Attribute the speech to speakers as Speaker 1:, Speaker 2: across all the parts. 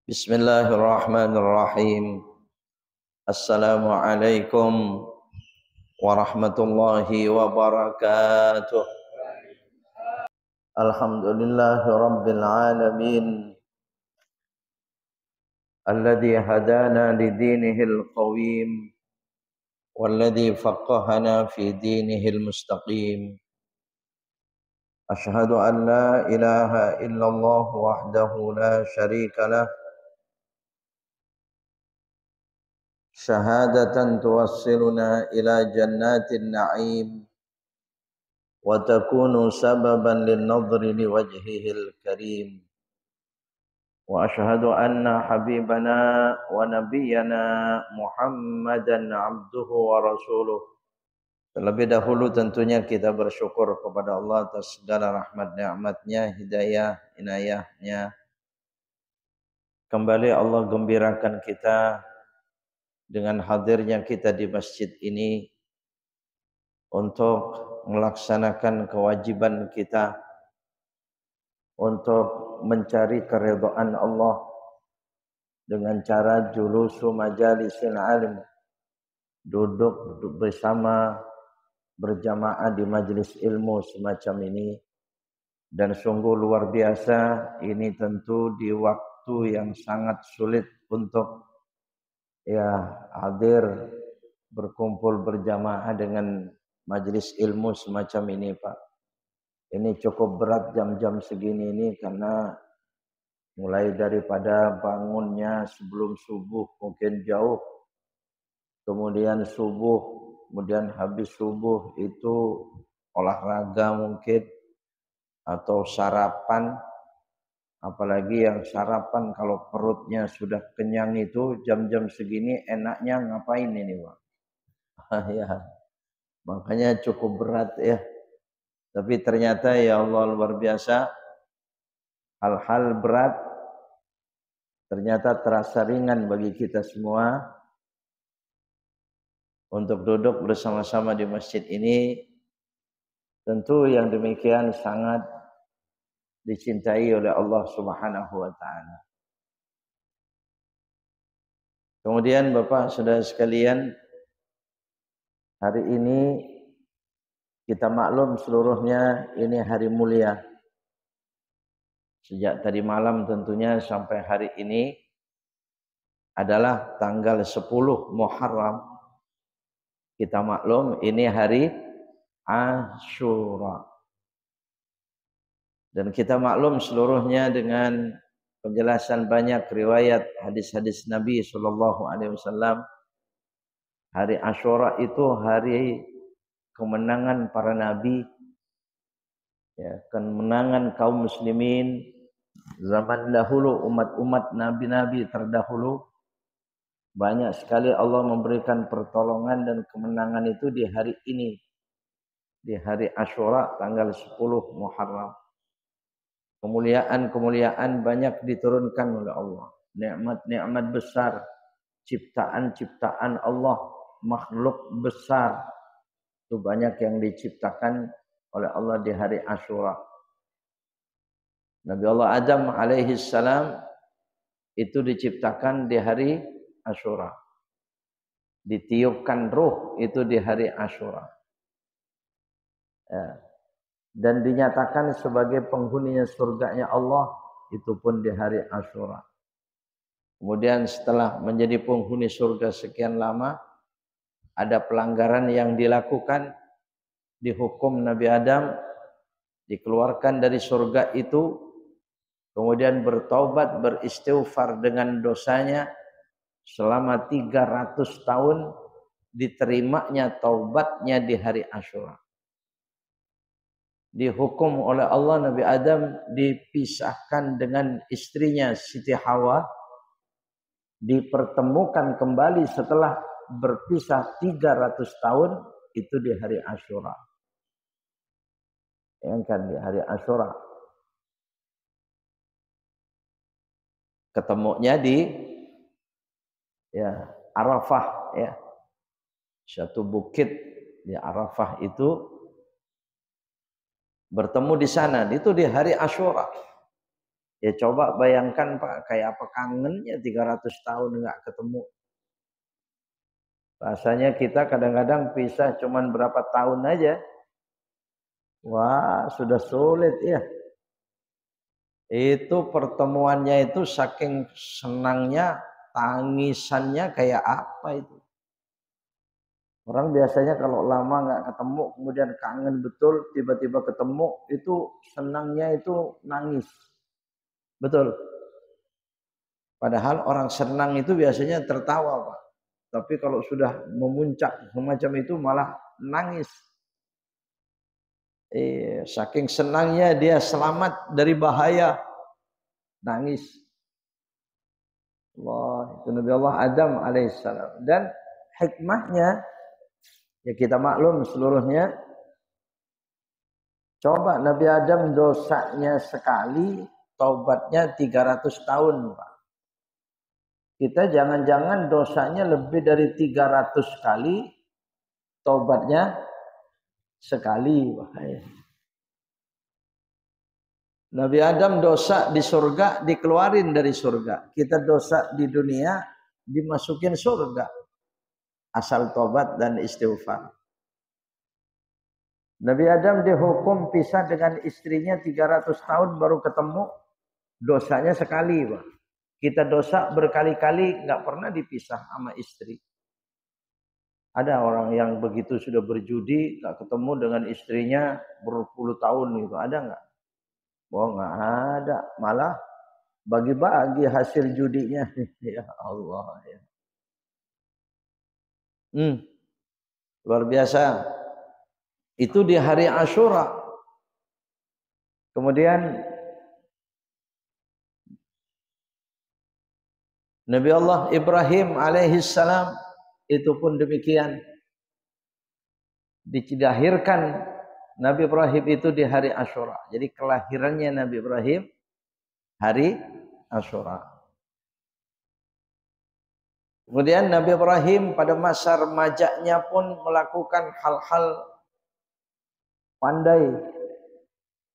Speaker 1: Bismillahirrahmanirrahim. Assalamualaikum warahmatullahi wabarakatuh. Alhamdulillahi rabbil alamin. Alladhi hadana lidinihil qawim. Walladhi faqqahana fi dinihil mustaqim. Ashhadu an la ilaha illallah wahdahu la syarika lah. Syahadatan tuwassiluna ila jannatin na'im wa takunu sababan lin-nadhri liwajhihil karim. Wa ashhadu anna habibana wa nabiyyana Muhammadan abduhu wa rasuluh. Terlebih dahulu tentunya kita bersyukur kepada Allah atas segala rahmat nikmatnya, hidayah, inayahnya. Kembali Allah gembirakan kita dengan hadirnya kita di masjid ini untuk melaksanakan kewajiban kita untuk mencari keridhaan Allah dengan cara julusu majalisil alim, duduk bersama berjamaah di majelis ilmu semacam ini. Dan sungguh luar biasa, ini tentu di waktu yang sangat sulit untuk hadir berkumpul berjamaah dengan majelis ilmu semacam ini, Pak. Ini cukup berat jam-jam segini ini karena mulai daripada bangunnya sebelum subuh mungkin jauh, kemudian subuh, kemudian habis subuh itu olahraga mungkin atau sarapan. Apalagi yang sarapan kalau perutnya sudah kenyang itu jam-jam segini enaknya ngapain ini, Pak? Ya, makanya cukup berat ya. Tapi ternyata ya Allah luar biasa, hal-hal berat ternyata terasa ringan bagi kita semua untuk duduk bersama-sama di masjid ini. Tentu yang demikian sangat dicintai oleh Allah Subhanahu wa taala. Kemudian Bapak Saudara sekalian, hari ini kita maklum seluruhnya ini hari mulia. Sejak tadi malam tentunya sampai hari ini adalah tanggal 10 Muharram. Kita maklum ini hari Asyura. Dan kita maklum seluruhnya dengan penjelasan banyak riwayat hadis-hadis Nabi SAW. Hari Asyura itu hari kemenangan para nabi, ya, kemenangan kaum muslimin zaman dahulu, umat-umat nabi-nabi terdahulu. Banyak sekali Allah memberikan pertolongan dan kemenangan itu di hari ini, di hari Asyura tanggal 10 Muharram. Kemuliaan-kemuliaan banyak diturunkan oleh Allah. Nikmat-nikmat besar, ciptaan-ciptaan Allah, makhluk besar, itu banyak yang diciptakan oleh Allah di hari Asyura. Nabi Allah Adam alaihi salam itu diciptakan di hari Asyura. Ditiupkan ruh itu di hari Asyura. Ya. Dan dinyatakan sebagai penghuninya surganya Allah itu pun di hari Asyura. Kemudian setelah menjadi penghuni surga sekian lama, ada pelanggaran yang dilakukan, dihukum Nabi Adam, dikeluarkan dari surga itu, kemudian bertaubat, beristighfar dengan dosanya selama 300 tahun, diterimanya taubatnya di hari Asyura. Dihukum oleh Allah, Nabi Adam dipisahkan dengan istrinya Siti Hawa, dipertemukan kembali setelah berpisah 300 tahun, itu di hari Asyura. Yang kan di hari Asyura. Ketemunya di Arafah, ya. Satu bukit di Arafah itu bertemu di sana, itu di hari Asyura. Ya coba bayangkan Pak, kayak apa kangennya 300 tahun nggak ketemu. Rasanya kita kadang-kadang pisah cuman berapa tahun aja. Wah, sudah sulit ya. Itu pertemuannya itu saking senangnya, tangisannya kayak apa itu. Orang biasanya kalau lama nggak ketemu, kemudian kangen betul, tiba-tiba ketemu, itu senangnya itu nangis. Betul. Padahal orang senang itu biasanya tertawa, Pak. Tapi kalau sudah memuncak semacam itu malah nangis. Saking senangnya dia selamat dari bahaya, nangis. Allah, itu Nabi Allah Adam alaihissalam. Dan hikmahnya, ya kita maklum seluruhnya. Coba Nabi Adam dosanya sekali, taubatnya 300 tahun, Pak. Kita jangan-jangan dosanya lebih dari 300 kali, taubatnya sekali. Bahaya. Nabi Adam dosa di surga, dikeluarin dari surga. Kita dosa di dunia, dimasukin surga. Asal tobat dan istighfar. Nabi Adam dihukum pisah dengan istrinya 300 tahun baru ketemu, dosanya sekali, Pak. Kita dosa berkali-kali nggak pernah dipisah sama istri. Ada orang yang begitu sudah berjudi nggak ketemu dengan istrinya berpuluh tahun itu, ada nggak? Oh nggak ada, malah bagi-bagi hasil judinya. Ya Allah ya. Luar biasa. Itu di hari Asyura. Kemudian Nabi Allah Ibrahim alaihissalam itu pun demikian. Dilahirkan Nabi Ibrahim itu di hari Asyura. Jadi kelahirannya Nabi Ibrahim hari Asyura. Kemudian Nabi Ibrahim pada masa remajanya pun melakukan hal-hal pandai.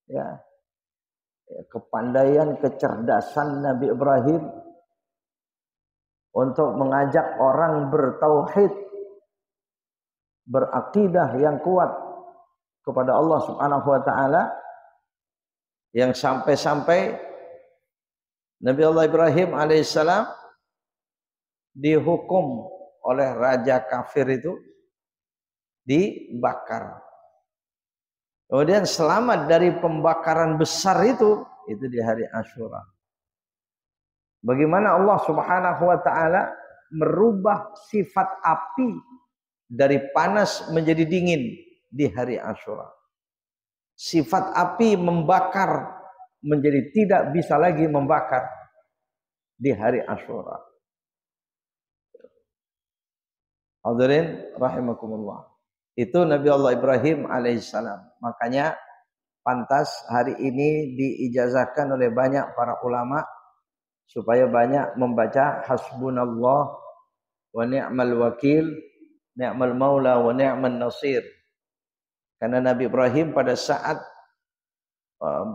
Speaker 1: Ya. Kepandaian, kecerdasan Nabi Ibrahim untuk mengajak orang bertauhid, berakidah yang kuat kepada Allah Subhanahu wa taala, yang sampai-sampai Nabi Allah Ibrahim alaihissalam dihukum oleh raja kafir itu dibakar. Kemudian selamat dari pembakaran besar itu di hari Asyura. Bagaimana Allah Subhanahu wa taala merubah sifat api dari panas menjadi dingin di hari Asyura. Sifat api membakar menjadi tidak bisa lagi membakar di hari Asyura. Hadirin rahimakumullah. Itu Nabi Allah Ibrahim alaihissalam. Makanya pantas hari ini diijazahkan oleh banyak para ulama supaya banyak membaca hasbunallah wa ni'mal wakil, ni'mal maula wa ni'man nasir. Karena Nabi Ibrahim pada saat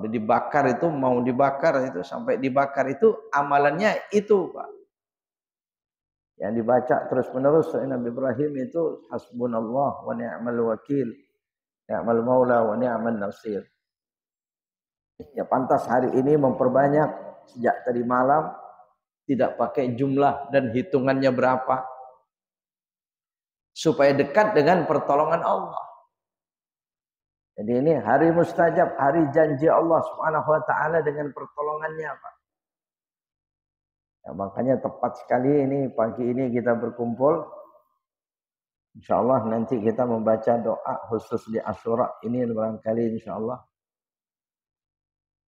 Speaker 1: dibakar itu, mau dibakar itu, sampai dibakar itu amalannya itu, Pak. Yang dibaca terus menerus Nabi Ibrahim itu hasbunallah wa ni'mal wakil, ni'mal maula wa ni'man nasir. Ya pantas hari ini memperbanyak sejak tadi malam, tidak pakai jumlah dan hitungannya berapa, supaya dekat dengan pertolongan Allah. Jadi ini hari mustajab, hari janji Allah Subhanahu wa taala dengan pertolongannya, Pak. Ya, makanya tepat sekali ini pagi ini kita berkumpul. Insyaallah nanti kita membaca doa khusus di Asyura ini barangkali insyaallah.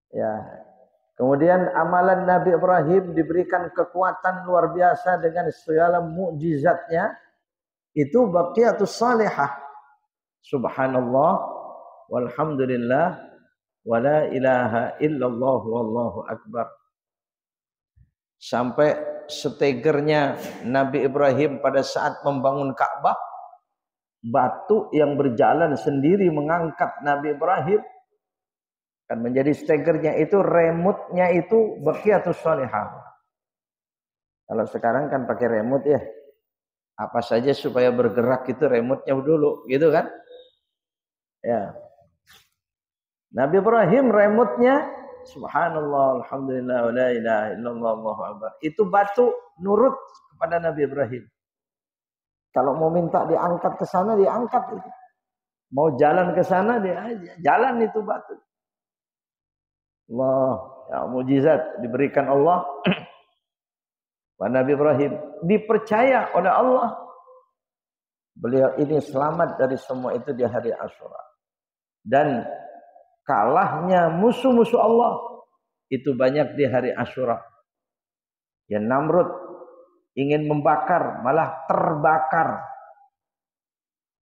Speaker 1: Ya. Kemudian amalan Nabi Ibrahim diberikan kekuatan luar biasa dengan segala mukjizatnya. Itu baqiyatus salihah. Subhanallah walhamdulillah wala ilaha illallah wallahu akbar. Sampai setegernya Nabi Ibrahim pada saat membangun Ka'bah, batu yang berjalan sendiri mengangkat Nabi Ibrahim. Kan menjadi stegernya itu, remote-nya itu baqiyatus sholihah. Kalau sekarang kan pakai remote ya. Apa saja supaya bergerak itu remote-nya dulu, gitu kan? Ya. Nabi Ibrahim remote-nya subhanallah, alhamdulillah, wa la ilaha illallah, Allahu akbar. Itu batu nurut kepada Nabi Ibrahim. Kalau mau minta diangkat ke sana, diangkat itu. Mau jalan ke sana, dia jalan itu batu. Allah, ya mujizat diberikan Allah. Nabi Ibrahim dipercaya oleh Allah. Beliau ini selamat dari semua itu di hari Asyura. Dan kalahnya musuh-musuh Allah itu banyak di hari Asyura. Ya Namrud ingin membakar, malah terbakar.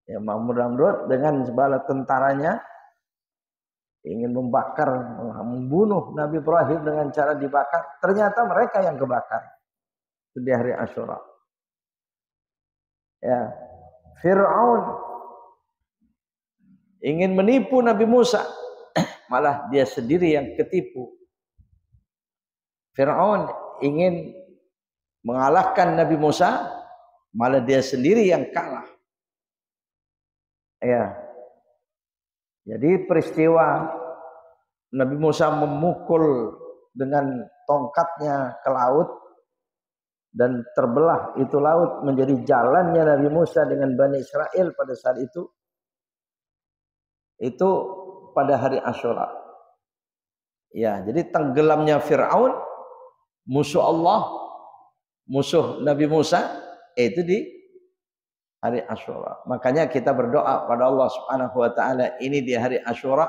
Speaker 1: Ya Namrud dengan bala tentaranya ingin membakar, membunuh Nabi Ibrahim dengan cara dibakar. Ternyata mereka yang kebakar. Itu di hari Asyura. Ya, Fir'aun ingin menipu Nabi Musa, malah dia sendiri yang ketipu. Fir'aun ingin mengalahkan Nabi Musa, malah dia sendiri yang kalah. Ya. Jadi peristiwa Nabi Musa memukul dengan tongkatnya ke laut dan terbelah itu laut menjadi jalannya Nabi Musa dengan Bani Israel pada saat itu pada hari Asyura. Ya, jadi tenggelamnya Fir'aun, musuh Allah, musuh Nabi Musa, itu di hari Asyura. Makanya kita berdoa pada Allah Subhanahu wa taala, ini di hari Asyura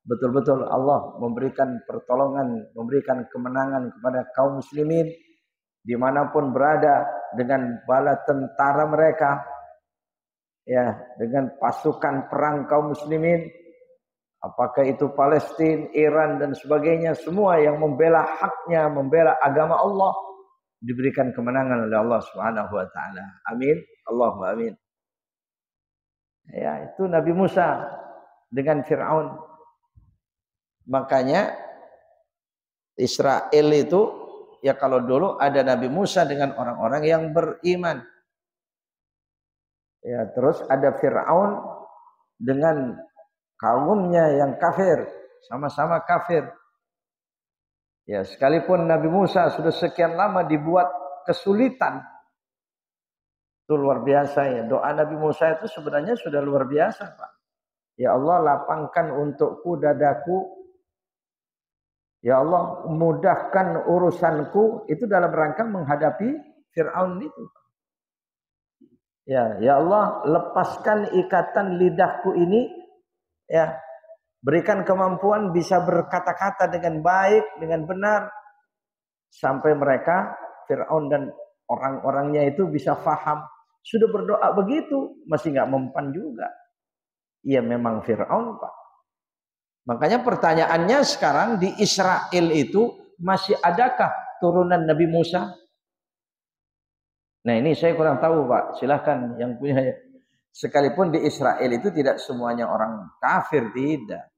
Speaker 1: betul-betul Allah memberikan pertolongan, memberikan kemenangan kepada kaum muslimin dimanapun berada dengan bala tentara mereka, ya, dengan pasukan perang kaum muslimin, apakah itu Palestina, Iran dan sebagainya, semua yang membela haknya, membela agama Allah, diberikan kemenangan oleh Allah Subhanahu wa taala. Amin. Allahumma amin. Ya, itu Nabi Musa dengan Fir'aun. Makanya Israel itu, ya kalau dulu ada Nabi Musa dengan orang-orang yang beriman. Ya, terus ada Fir'aun dengan kaumnya yang kafir, sama-sama kafir. Ya, sekalipun Nabi Musa sudah sekian lama dibuat kesulitan, itu luar biasa ya. Doa Nabi Musa itu sebenarnya sudah luar biasa, Pak. Ya Allah, lapangkan untukku dadaku. Ya Allah, mudahkan urusanku. Itu dalam rangka menghadapi Fir'aun itu. Ya Allah, lepaskan ikatan lidahku ini. Ya, berikan kemampuan bisa berkata-kata dengan baik, dengan benar. Sampai mereka, Fir'aun dan orang-orangnya itu bisa faham. Sudah berdoa begitu, masih nggak mempan juga. Iya memang Fir'aun, Pak. Makanya pertanyaannya sekarang di Israel itu masih adakah turunan Nabi Musa? Nah ini saya kurang tahu, Pak. Silahkan yang punya. Sekalipun di Israel itu tidak semuanya orang kafir, tidak.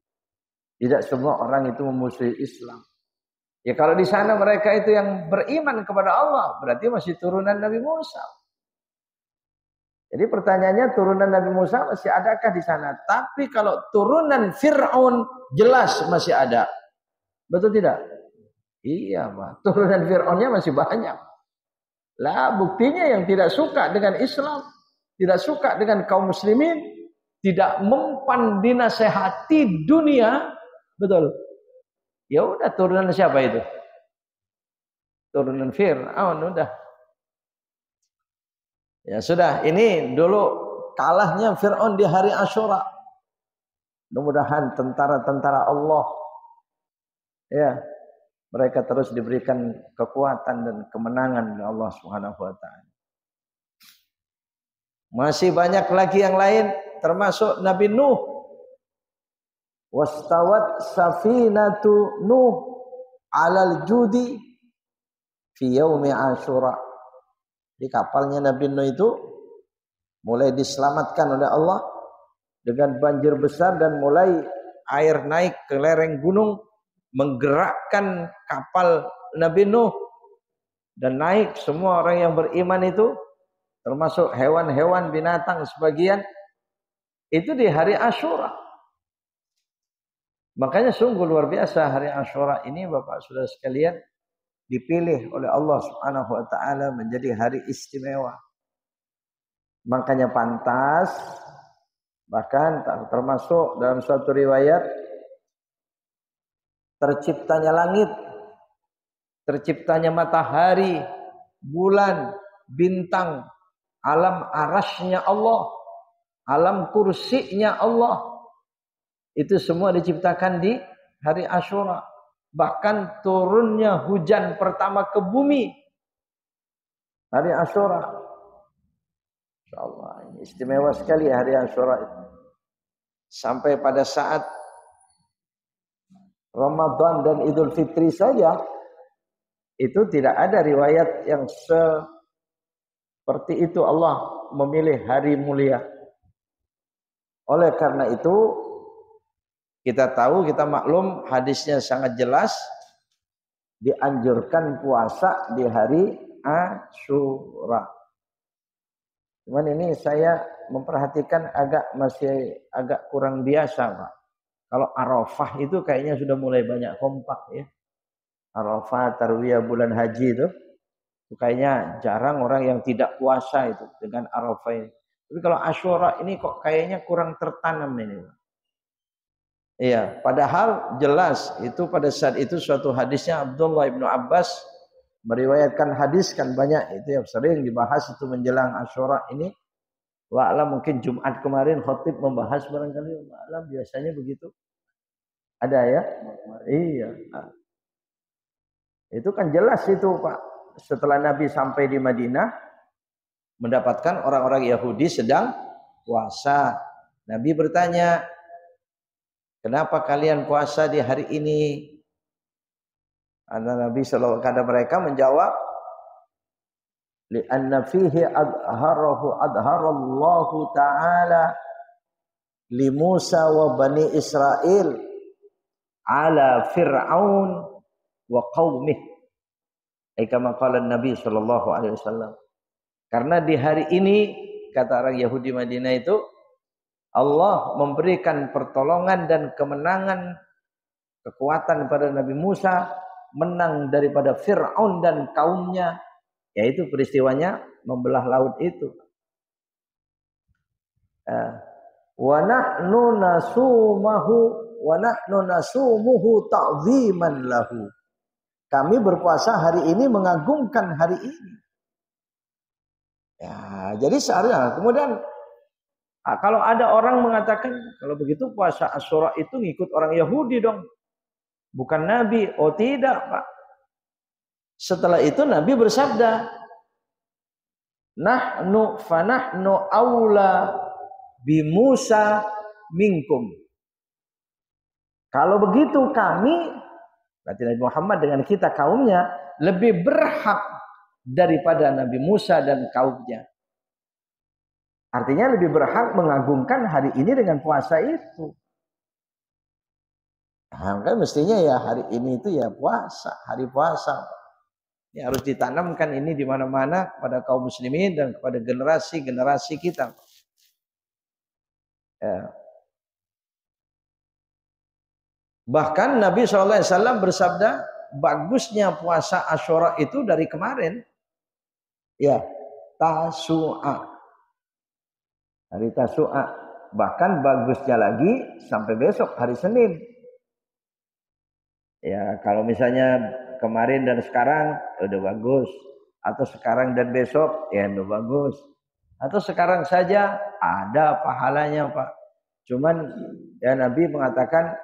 Speaker 1: Tidak semua orang itu memusuhi Islam. Ya kalau di sana mereka itu yang beriman kepada Allah, berarti masih turunan Nabi Musa. Jadi pertanyaannya, turunan Nabi Musa masih adakah di sana? Tapi kalau turunan Fir'aun jelas masih ada. Betul tidak? Iya, Pak. Turunan Fir'aunnya masih banyak. Lah buktinya yang tidak suka dengan Islam, tidak suka dengan kaum muslimin, tidak mempan dinasehati dunia, betul. Ya udah, turunan siapa itu? Turunan Fir'aun udah. Ya sudah, ini dulu kalahnya Fir'aun di hari Asyura. Mudah-mudahan tentara-tentara Allah, ya, mereka terus diberikan kekuatan dan kemenangan oleh Allah Subhanahu wa taala. Masih banyak lagi yang lain, termasuk Nabi Nuh. Wastawat safinatu Nuh 'alal judi fi yaumi Asyura. Di kapalnya Nabi Nuh itu mulai diselamatkan oleh Allah dengan banjir besar dan mulai air naik ke lereng gunung, menggerakkan kapal Nabi Nuh, dan naik semua orang yang beriman itu, termasuk hewan-hewan binatang sebagian, itu di hari Asyura. Makanya sungguh luar biasa hari Asyura ini, Bapak Saudara sekalian, dipilih oleh Allah Subhanahu wa taala menjadi hari istimewa. Makanya pantas, bahkan termasuk dalam suatu riwayat, terciptanya langit, terciptanya matahari, bulan, bintang, alam arasnya Allah, alam kursinya Allah, itu semua diciptakan di hari Asyura. Bahkan turunnya hujan pertama ke bumi hari Asyura. Insyaallah, ini istimewa sekali hari Asyura itu. Sampai pada saat Ramadan dan Idul Fitri saja, itu tidak ada riwayat yang seperti itu Allah memilih hari mulia. Oleh karena itu, kita tahu, kita maklum, hadisnya sangat jelas, dianjurkan puasa di hari Asyura. Cuman ini saya memperhatikan masih agak kurang biasa, Pak. Kalau Arafah itu kayaknya sudah mulai banyak kompak ya. Arafah, Tarwiyah bulan haji itu kayaknya jarang orang yang tidak puasa itu dengan Arafah ini. Tapi kalau Asyura ini kok kayaknya kurang tertanam ini, Pak. Iya, padahal jelas itu pada saat itu suatu hadisnya Abdullah ibnu Abbas meriwayatkan hadis, kan banyak itu yang sering dibahas itu menjelang Asyura ini. Wa'alam mungkin Jumat kemarin khatib membahas barangkali, wa'alam biasanya begitu. Ada ya? Iya. Nah, itu kan jelas itu, Pak. Setelah Nabi sampai di Madinah, mendapatkan orang-orang Yahudi sedang puasa. Nabi bertanya, kenapa kalian puasa di hari ini? Karena Nabi sallallahu alaihi wasallam mereka menjawab, li'anna fihi adharallahu ta'ala li Musa wa bani Israel ala Fir'aun wa qaumih. Kama qala Nabi sallallahu alaihi wasallam. Karena di hari ini, kata orang Yahudi Madinah itu, Allah memberikan pertolongan dan kemenangan, kekuatan pada Nabi Musa, menang daripada Fir'aun dan kaumnya, yaitu peristiwanya membelah laut itu. Wa nahnu nasumuhu ta'ziman lahu. Kami berpuasa hari ini mengagungkan hari ini. Ya, jadi seharusnya kemudian kalau ada orang mengatakan kalau begitu puasa Asyura itu ngikut orang Yahudi dong, bukan Nabi. Oh tidak, Pak. Setelah itu Nabi bersabda, nahnu aula bi Musa minkum. Kalau begitu kami, berarti Nabi Muhammad dengan kita kaumnya, lebih berhak daripada Nabi Musa dan kaumnya. Artinya lebih berhak mengagungkan hari ini dengan puasa itu. Nah, kan mestinya ya hari ini itu ya puasa, hari puasa. Ini harus ditanamkan ini di mana-mana kepada kaum muslimin dan kepada generasi-generasi kita. Ya. Bahkan Nabi SAW bersabda, bagusnya puasa Asyura itu dari kemarin. Ya, Tasu'a. Hari Tasu'a. Bahkan bagusnya lagi sampai besok hari Senin. Ya, kalau misalnya kemarin dan sekarang udah bagus, atau sekarang dan besok ya udah bagus, atau sekarang saja ada pahalanya, Pak. Cuman ya Nabi mengatakan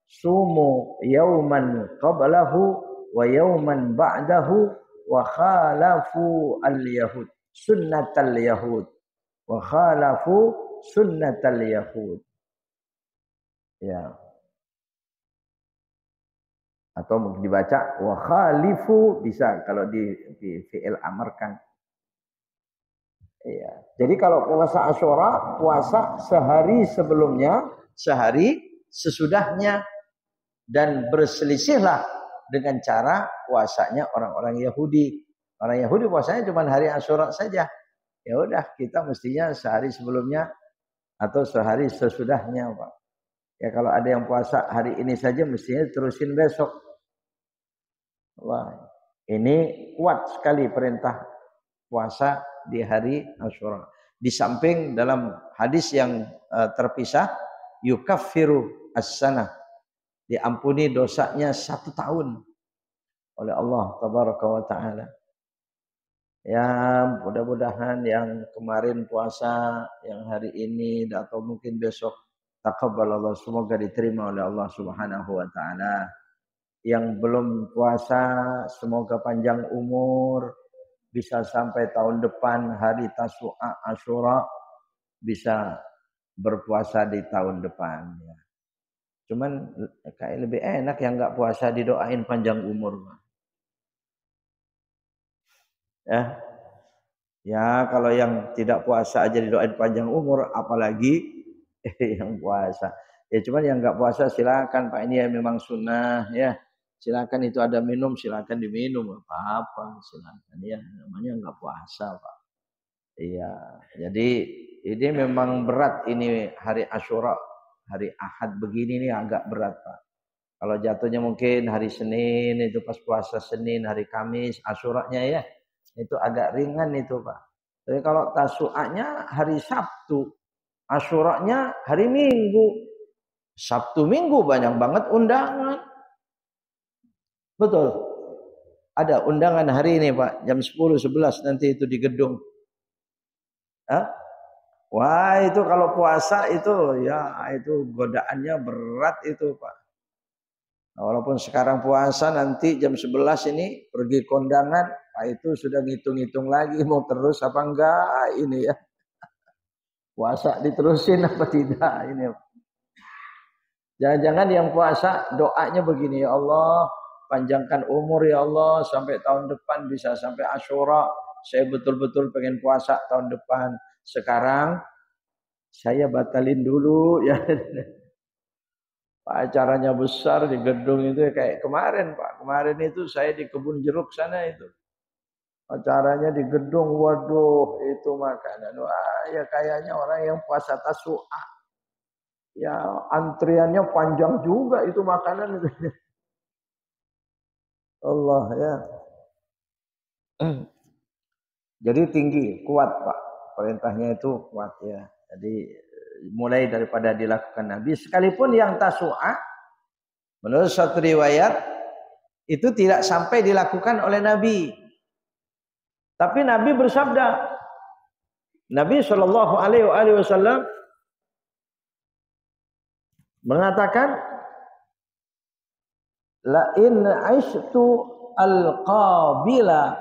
Speaker 1: sumu yauman qablahu wa yauman ba'dahu wa khalafu al-yahud sunnatal yahud wa khalafu sunnatal yahud. Ya. Atau mungkin dibaca wa khalifu, bisa kalau di fi'il amarkan. Iya. Jadi kalau puasa Asyura, puasa sehari sebelumnya, sehari sesudahnya, dan berselisihlah dengan cara puasanya orang-orang Yahudi. Orang Yahudi puasanya cuma hari Asyura saja. Ya udah, kita mestinya sehari sebelumnya atau sehari sesudahnya, Pak. Ya kalau ada yang puasa hari ini saja mestinya terusin besok. Wah, ini kuat sekali perintah puasa di hari Asyura. Di samping dalam hadis yang terpisah, yukaffiru as-sanah, diampuni dosanya 1 tahun oleh Allah tabaraka wa taala. Ya, mudah-mudahan yang kemarin puasa, yang hari ini atau mungkin besok, taqabbalallah, semoga diterima oleh Allah Subhanahu wa taala. Yang belum puasa, semoga panjang umur, bisa sampai tahun depan hari Tasu'a Asyura, bisa berpuasa di tahun depan. Ya. Cuman kayak lebih enak yang nggak puasa didoain panjang umur. Ya kalau yang tidak puasa aja didoain panjang umur, apalagi yang puasa. Ya cuman yang nggak puasa silakan Pak, ini ya memang sunnah ya. Silakan itu ada minum, silakan diminum, apa-apa, silakan ya. Namanya nggak puasa Pak. Iya, jadi ini memang berat ini hari Asyura, hari Ahad begini nih agak berat Pak. Kalau jatuhnya mungkin hari Senin itu pas puasa Senin, hari Kamis, Asyuranya ya. Itu agak ringan itu Pak. Tapi kalau Tasu'anya hari Sabtu, Asyuranya hari Minggu. Sabtu Minggu banyak banget undangan. Betul. Ada undangan hari ini Pak, jam 10-11 nanti itu di gedung. Hah? Wah itu kalau puasa itu ya itu godaannya berat itu Pak. Nah, walaupun sekarang puasa nanti jam 11 ini pergi kondangan, Pak itu sudah ngitung-ngitung lagi mau terus apa enggak ini ya. Puasa diterusin apa tidak ini. Jangan-jangan yang puasa doanya begini, ya Allah panjangkan umur ya Allah sampai tahun depan bisa sampai Asyura. Saya betul-betul pengen puasa tahun depan. Sekarang saya batalin dulu ya. Pak acaranya besar di gedung itu kayak kemarin Pak. Kemarin itu saya di Kebun Jeruk sana itu. Acaranya di gedung, waduh itu makanan. Wah ya kayaknya orang yang puasa Tasu'a. Ya antriannya panjang juga itu makanan itu. Allah ya. Jadi tinggi, kuat Pak. Perintahnya itu kuat ya. Jadi mulai daripada dilakukan Nabi. Sekalipun yang Tasu'a, menurut suatu riwayat, itu tidak sampai dilakukan oleh Nabi. Tapi Nabi bersabda, Nabi SAW mengatakan, la in aishtu al-qabila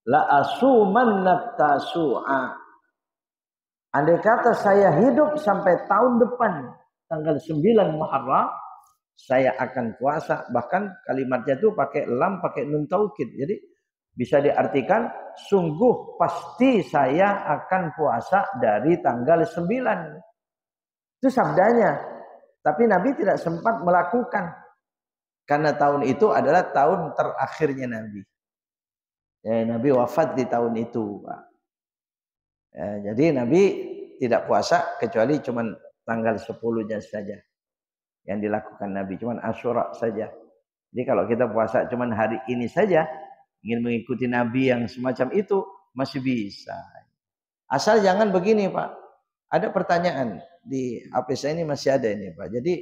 Speaker 1: la asumanna tasu'a. Andai kata saya hidup sampai tahun depan tanggal 9 Muharram, saya akan puasa. Bahkan kalimatnya itu pakai lam, pakai nun taukid. Jadi bisa diartikan sungguh pasti saya akan puasa dari tanggal 9. Itu sabdanya. Tapi Nabi tidak sempat melakukan. Karena tahun itu adalah tahun terakhirnya Nabi. Ya, Nabi wafat di tahun itu, Pak. Ya, jadi Nabi tidak puasa kecuali cuma tanggal 10-nya saja yang dilakukan Nabi, cuma Asyura saja. Jadi kalau kita puasa cuma hari ini saja, ingin mengikuti Nabi yang semacam itu masih bisa. Asal jangan begini, Pak. Ada pertanyaan di HP saya ini masih ada ini, Pak. Jadi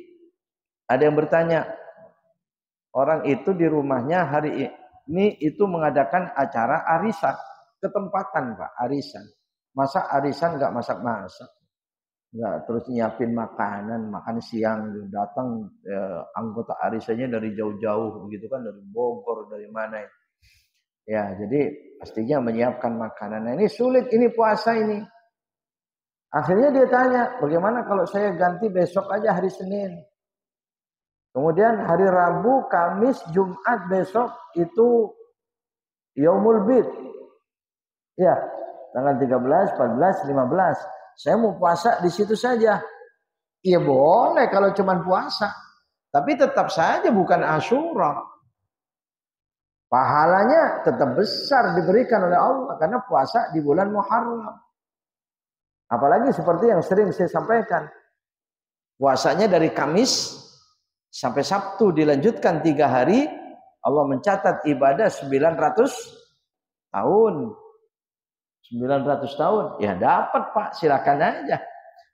Speaker 1: ada yang bertanya, orang itu di rumahnya hari ini itu mengadakan acara arisan, ketempatan Pak, arisan. Masa arisan nggak masak-masak, nggak terus nyiapin makanan, makan siang, datang anggota arisannya dari jauh-jauh, begitu kan, dari Bogor, dari mana ya. Jadi pastinya menyiapkan makanan. Nah, ini sulit, ini puasa ini. Akhirnya dia tanya, bagaimana kalau saya ganti besok aja hari Senin? Kemudian hari Rabu, Kamis, Jumat besok itu Yaumul Bid. Ya, tanggal 13, 14, 15. Saya mau puasa di situ saja. Iya boleh kalau cuma puasa. Tapi tetap saja bukan Asyura. Pahalanya tetap besar diberikan oleh Allah karena puasa di bulan Muharram. Apalagi seperti yang sering saya sampaikan. Puasanya dari Kamis sampai Sabtu dilanjutkan 3 hari. Allah mencatat ibadah 900 tahun. 900 tahun. Ya dapat Pak, silakan aja.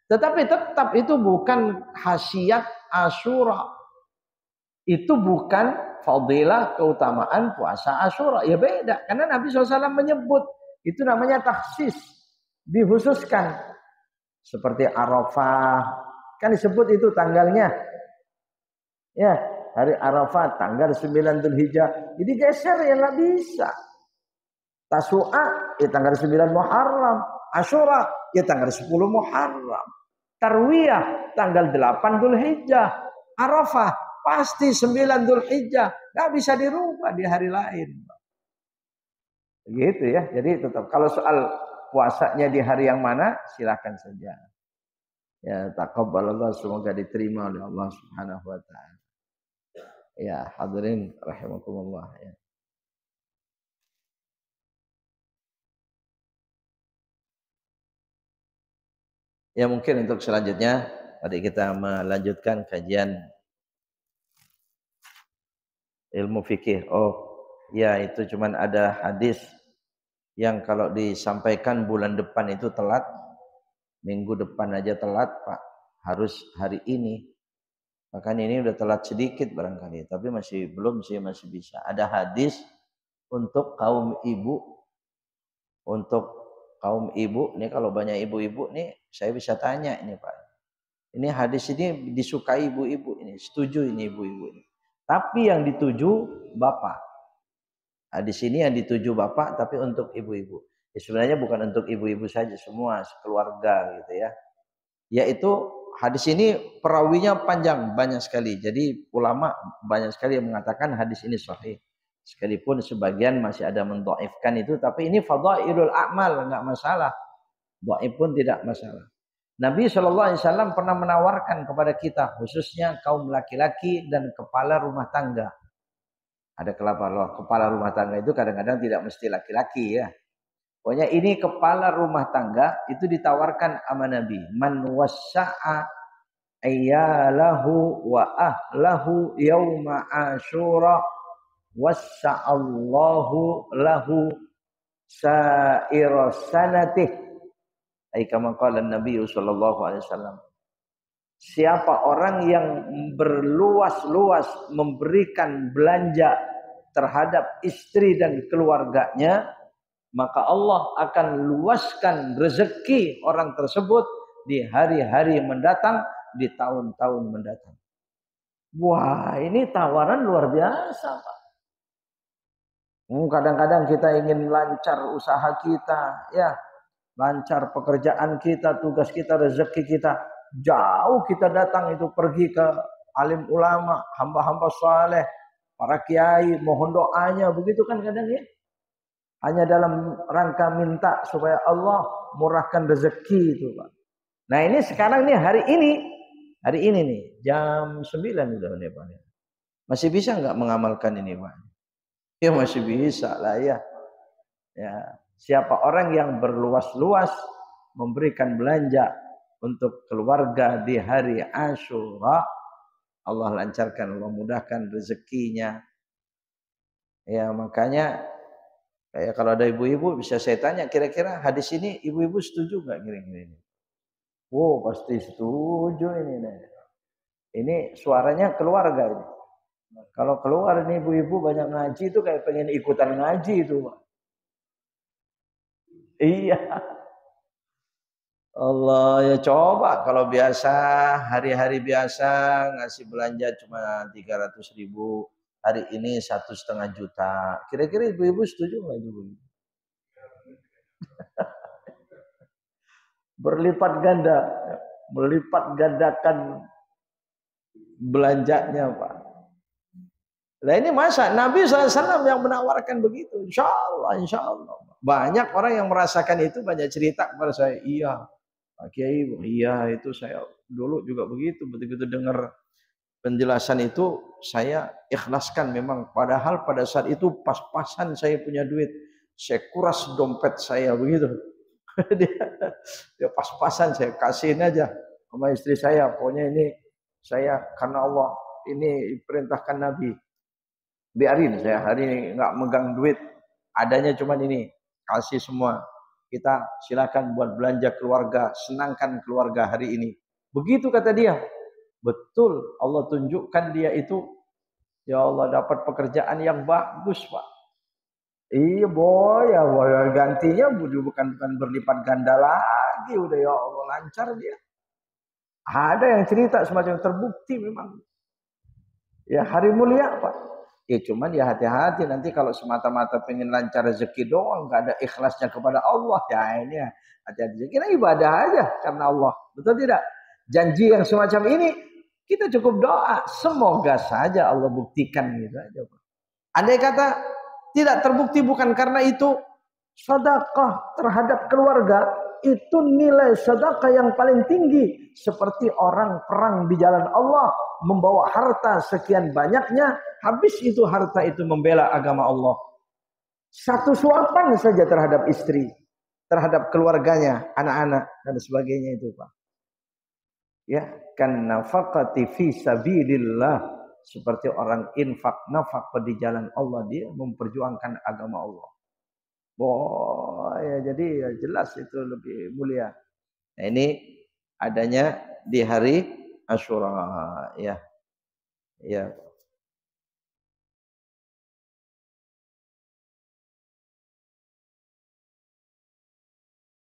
Speaker 1: Tetapi tetap itu bukan khasiat Asyura. Itu bukan fadilah keutamaan puasa Asyura. Ya beda. Karena Nabi SAW menyebut. Itu namanya takhsis. Dikhususkan. Seperti Arafah. Kan disebut itu tanggalnya. Ya, hari Arafah tanggal 9 Dzulhijjah. Jadi geser ya nggak bisa. Tasu'a ya tanggal 9 Muharram. Asyura ya tanggal 10 Muharram. Tarwiyah tanggal 8 Dzulhijjah. Arafah pasti 9 Dzulhijjah. Nggak bisa dirubah di hari lain. Begitu ya. Jadi tetap kalau soal puasanya di hari yang mana silakan saja. Ya taqabbalallah, semoga diterima oleh Allah Subhanahu wa taala. Ya, hadirin rahimakumullah ya. Ya mungkin untuk selanjutnya mari kita melanjutkan kajian ilmu fikih. Oh, ya itu cuman ada hadis yang kalau disampaikan bulan depan itu telat, minggu depan aja telat, Pak. Harus hari ini. Makanya ini udah telat sedikit barangkali, tapi masih belum sih, masih bisa. Ada hadis untuk kaum ibu. Untuk kaum ibu, nih kalau banyak ibu-ibu nih, saya bisa tanya ini Pak. Ini hadis ini disukai ibu-ibu ini, setuju ini ibu-ibu ini. Tapi yang dituju bapak. Hadis ini yang dituju bapak, tapi untuk ibu-ibu. Ya, sebenarnya bukan untuk ibu-ibu saja, semua keluarga gitu ya. Yaitu hadis ini perawinya panjang, banyak sekali. Jadi ulama banyak sekali yang mengatakan hadis ini sahih. Sekalipun sebagian masih ada mendhaifkan itu, tapi ini fadhailul a'mal, enggak masalah. Dhaif pun tidak masalah. Nabi SAW pernah menawarkan kepada kita, khususnya kaum laki-laki dan kepala rumah tangga. Ada kepala rumah tangga itu kadang-kadang tidak mesti laki-laki ya. Pokoknya ini kepala rumah tangga itu ditawarkan sama Nabi. Man wassa'a ayyalahu wa ahlahu yawma Asyura wassa'allahu lahu sa'ira sanatih. Ai kama qala Nabi sallallahu alaihi wasallam. Siapa orang yang berluas-luas memberikan belanja terhadap istri dan keluarganya, maka Allah akan luaskan rezeki orang tersebut di hari-hari mendatang, di tahun-tahun mendatang. Wah, ini tawaran luar biasa, Pak. Kadang-kadang kita ingin lancar usaha kita, ya, lancar pekerjaan kita, tugas kita, rezeki kita. Jauh kita datang itu pergi ke alim ulama, hamba-hamba saleh, para kiai, mohon doanya, begitu kan kadang ya. Hanya dalam rangka minta supaya Allah murahkan rezeki itu Pak. Nah ini sekarang nih hari ini nih jam 9 udah nih Pak. Masih bisa nggak mengamalkan ini Pak? Ya masih bisa lah ya. Ya, siapa orang yang berluas-luas memberikan belanja untuk keluarga di hari Asyura, Allah lancarkan, Allah mudahkan rezekinya. Ya makanya kayak kalau ada ibu-ibu bisa saya tanya, kira-kira hadis ini ibu-ibu setuju nggak kira-kira ini? Oh pasti setuju ini. Ini suaranya keluarga ini. Kalau keluar ini ibu-ibu banyak ngaji itu kayak pengen ikutan ngaji itu Pak. Iya. Allah ya coba kalau biasa hari-hari biasa ngasih belanja cuma 300.000. Hari ini 1,5 juta. Kira-kira ibu-ibu setuju nggak ibu? Berlipat ganda, melipat gandakan belanjanya Pak. Nah ini masa Nabi SAW yang menawarkan begitu. Insya Allah. Banyak orang yang merasakan itu, banyak cerita kepada saya. Iya, Pak Kiai, iya itu saya dulu juga begitu. Begitu dengar penjelasan itu saya ikhlaskan memang. Padahal pada saat itu pas-pasan saya punya duit. Saya kuras dompet saya begitu. dia pas-pasan saya kasihin aja sama istri saya. Pokoknya ini saya karena Allah ini perintahkan Nabi. Biarin saya hari ini nggak megang duit. Adanya cuma ini. Kasih semua. Kita silakan buat belanja keluarga. Senangkan keluarga hari ini. Begitu kata dia. Betul. Allah tunjukkan dia itu. Ya Allah dapat pekerjaan yang bagus Pak. Iya boy. Ya boy. Gantinya bukan berlipat ganda lagi. Udah ya Allah lancar dia. Ada yang cerita semacam terbukti memang. Ya hari mulia Pak. Ya cuman ya hati-hati nanti kalau semata-mata pengen lancar rezeki doang nggak ada ikhlasnya kepada Allah ya ini ya hati-hati. Kita ibadah aja karena Allah. Betul tidak? Janji yang semacam ini kita cukup doa semoga saja Allah buktikan gitu aja Pak. Andai kata tidak terbukti bukan karena itu sedekah terhadap keluarga itu nilai sedekah yang paling tinggi seperti orang perang di jalan Allah membawa harta sekian banyaknya habis itu harta itu membela agama Allah satu suapan saja terhadap istri terhadap keluarganya anak-anak dan sebagainya itu Pak ya kan nafaqati fi sabilillah seperti orang infak nafkah di jalan Allah dia memperjuangkan agama Allah. Oh ya jadi ya jelas itu lebih mulia. Nah ini adanya di hari Asyura ya. Ya